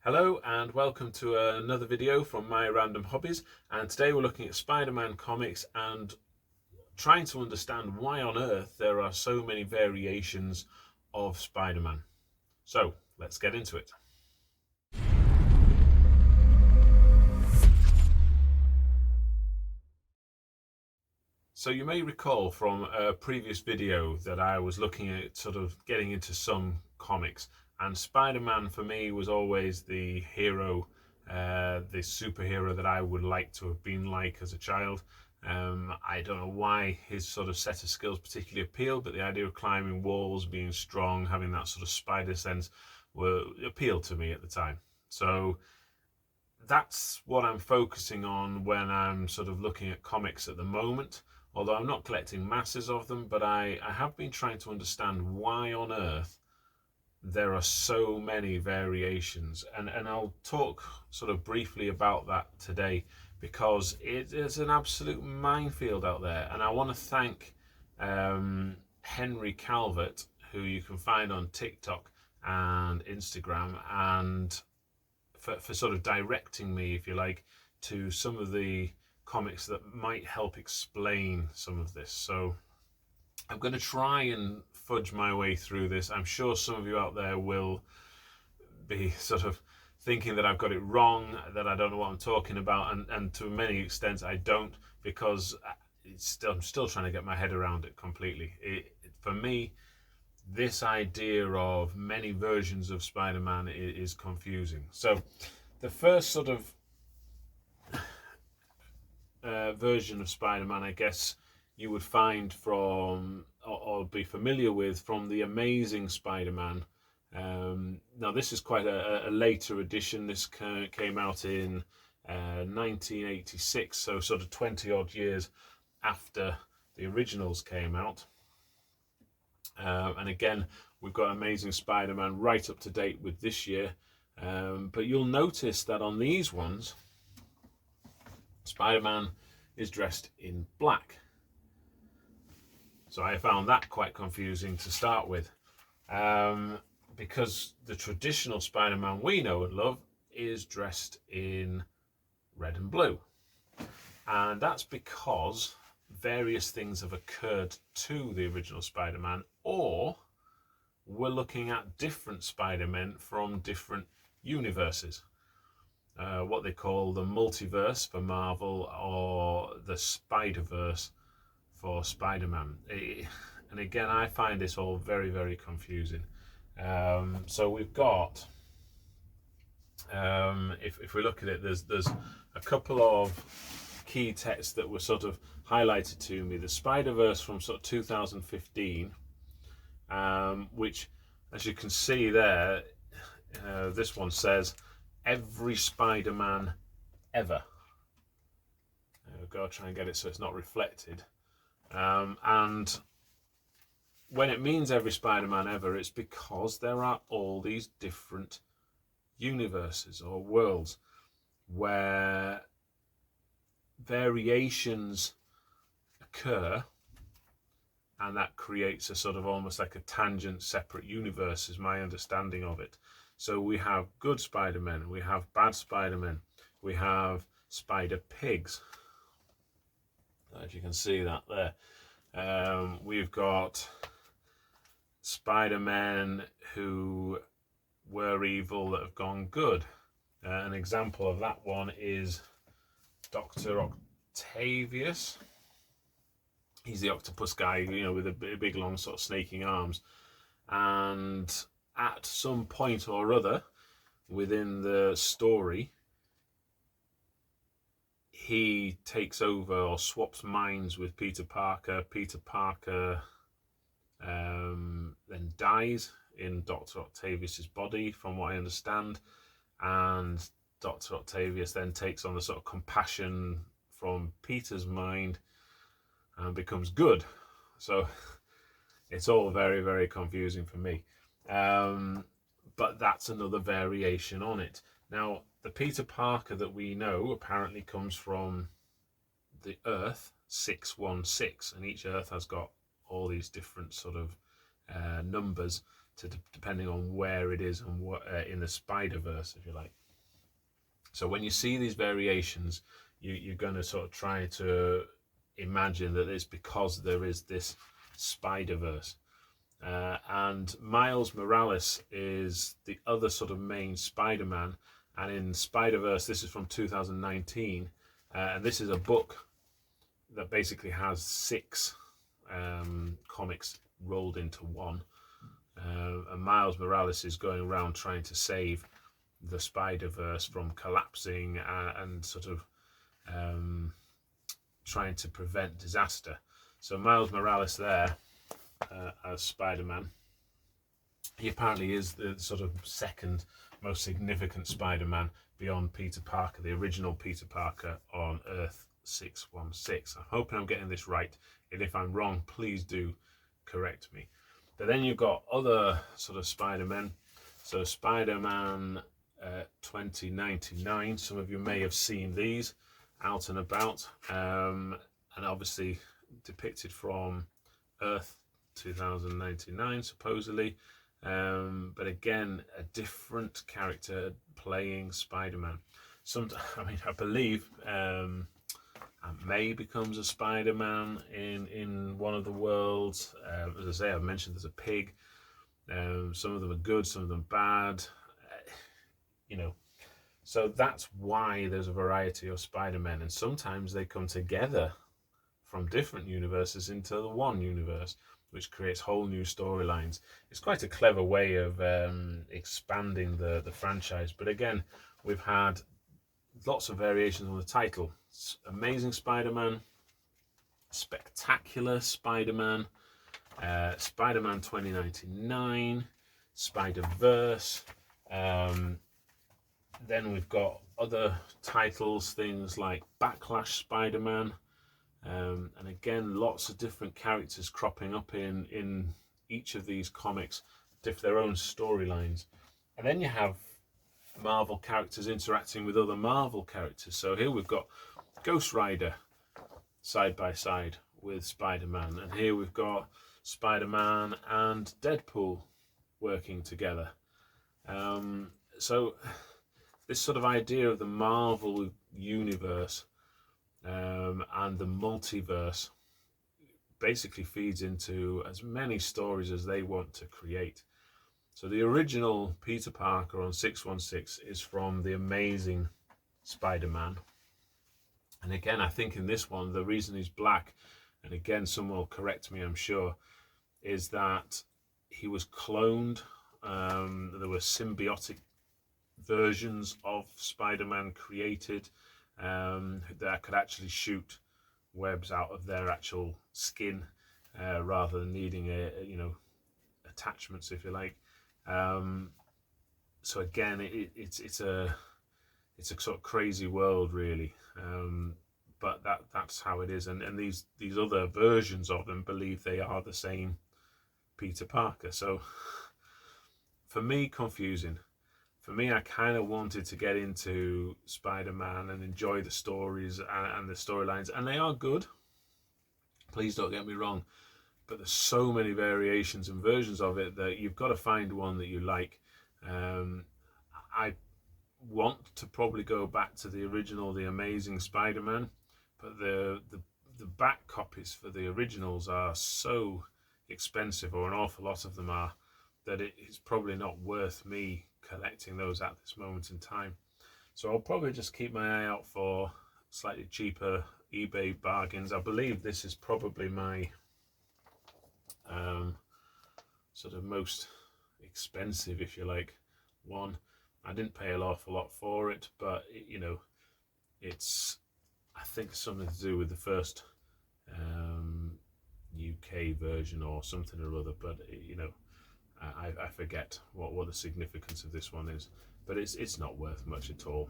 Hello and welcome to another video from my random hobbies, and today we're looking at Spider-Man comics and trying to understand why on earth there are so many variations of Spider-Man. So let's get into it. So you may recall from a previous video that I was looking at sort of getting into some comics, and Spider-Man for me was always the hero, the superhero that I would like to have been like as a child. I don't know why his sort of set of skills particularly appealed, but the idea of climbing walls, being strong, having that sort of spider sense appealed to me at the time. So that's what I'm focusing on when I'm sort of looking at comics at the moment. Although I'm not collecting masses of them, but I have been trying to understand why on earth there are so many variations. And I'll talk sort of briefly about that today, because it is an absolute minefield out there. And I want to thank Henry Calvert, who you can find on TikTok and Instagram, and for sort of directing me, if you like, to some of the comics that might help explain some of this. So I'm going to try and fudge my way through this. I'm sure some of you out there will be sort of thinking that I've got it wrong, that I don't know what I'm talking about, and to many extents I don't, because I'm still trying to get my head around it completely. For me, this idea of many versions of Spider-Man is confusing. So the first sort of version of Spider-Man, I guess you would find from, or be familiar with, from the Amazing Spider-Man. Now this is quite a later edition. This came out in 1986, so sort of 20 odd years after the originals came out. And again, we've got Amazing Spider-Man right up to date with this year. But you'll notice that on these ones, Spider-Man is dressed in black. So I found that quite confusing to start with, because the traditional Spider-Man we know and love is dressed in red and blue. And that's because various things have occurred to the original Spider-Man, or we're looking at different Spider-Men from different universes. What they call the Multiverse for Marvel, or the SpiderVerse for Spider-Man. And again, I find this all very, very confusing. So we've got, if we look at it, there's a couple of key texts that were sort of highlighted to me. The Spider-Verse from sort of 2015, which, as you can see there, this one says, every Spider-Man ever. I've got to try and get it so it's not reflected. And when it means every Spider-Man ever, it's because there are all these different universes or worlds where variations occur, and that creates a sort of almost like a tangent separate universe, is my understanding of it. So we have good Spider-Men, we have bad Spider-Men, we have Spider-Pigs, if you can see that there. We've got Spider-Men who were evil that have gone good. An example of that one is Dr. Octavius. He's the octopus guy, you know, with a big long sort of snaking arms. And at some point or other within the story, he takes over or swaps minds with Peter Parker. Peter Parker then dies in Dr. Octavius's body, from what I understand, and Dr. Octavius then takes on the sort of compassion from Peter's mind and becomes good. So it's all very, very confusing for me. But that's another variation on it. Now, the Peter Parker that we know apparently comes from the Earth 616, and each Earth has got all these different sort of numbers. depending on where it is and what in the Spider-Verse, if you like. So when you see these variations, you're going to sort of try to imagine that it's because there is this Spider-Verse. And Miles Morales is the other sort of main Spider-Man. And in Spider-Verse, this is from 2019, and this is a book that basically has 6 comics rolled into one. And Miles Morales is going around trying to save the Spider-Verse from collapsing and sort of trying to prevent disaster. So Miles Morales there as Spider-Man. He apparently is the sort of second most significant Spider-Man beyond Peter Parker, the original Peter Parker on Earth 616. I'm hoping I'm getting this right, and if I'm wrong, please do correct me. But then you've got other sort of Spider-Men. So Spider-Man 2099, some of you may have seen these out and about, and obviously depicted from Earth 2099 supposedly, but again a different character playing Spider-Man. I believe Aunt May becomes a Spider-Man in one of the worlds. As I say, I've mentioned there's a pig. Some of them are good, some of them bad. So that's why there's a variety of Spider-Men, and sometimes they come together from different universes into the one universe, which creates whole new storylines. It's quite a clever way of expanding the franchise. But again, we've had lots of variations on the title. Amazing Spider-Man, Spectacular Spider-Man, Spider-Man 2099, SpiderVerse. Then we've got other titles, things like Backlash Spider-Man. And again, lots of different characters cropping up in each of these comics, their own storylines. And then you have Marvel characters interacting with other Marvel characters. So here we've got Ghost Rider side by side with Spider-Man, and here we've got Spider-Man and Deadpool working together. So this sort of idea of the Marvel universe and the multiverse basically feeds into as many stories as they want to create. So the original Peter Parker on 616 is from the Amazing Spider-Man. And again, I think in this one, the reason he's black, and again, someone will correct me, I'm sure, is that he was cloned. There were symbiotic versions of Spider-Man created that could actually shoot webs out of their actual skin rather than needing attachments, if you like. So again, it's a sort of crazy world, really. But that's how it is, and these other versions of them believe they are the same Peter Parker. So for me, confusing. For me, I kind of wanted to get into Spider-Man and enjoy the stories and the storylines, and they are good. Please don't get me wrong, but there's so many variations and versions of it that you've got to find one that you like. I want to probably go back to the original, The Amazing Spider-Man, but the back copies for the originals are so expensive, or an awful lot of them are, that it's probably not worth me collecting those at this moment in time. So I'll probably just keep my eye out for slightly cheaper eBay bargains. I believe this is probably my sort of most expensive, if you like, one. I didn't pay an awful lot for it, but it's, I think, something to do with the first UK version or something or other, but I forget what the significance of this one is, but it's not worth much at all.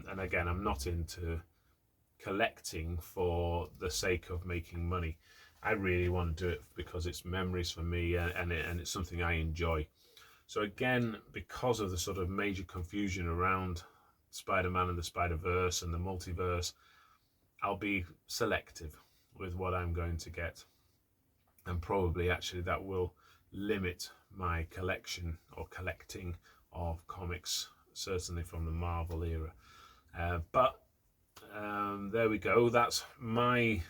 And again, I'm not into collecting for the sake of making money. I really want to do it because it's memories for me, and it's something I enjoy. So again, because of the sort of major confusion around Spider-Man and the Spider-Verse and the multiverse, I'll be selective with what I'm going to get, and probably actually that will limit my collection or collecting of comics, certainly from the Marvel era. But there we go. That's my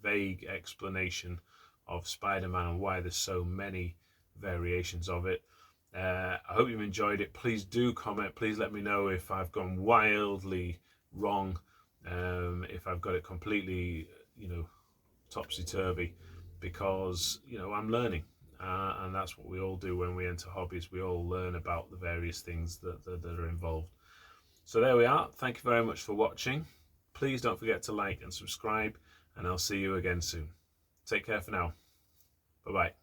vague explanation of Spider-Man and why there's so many variations of it. I hope you've enjoyed it. Please do comment. Please let me know if I've gone wildly wrong, if I've got it completely, topsy-turvy, because, I'm learning. And that's what we all do when we enter hobbies. We all learn about the various things that are involved. So there we are. Thank you very much for watching. Please don't forget to like and subscribe, and I'll see you again soon. Take care for now. Bye-bye.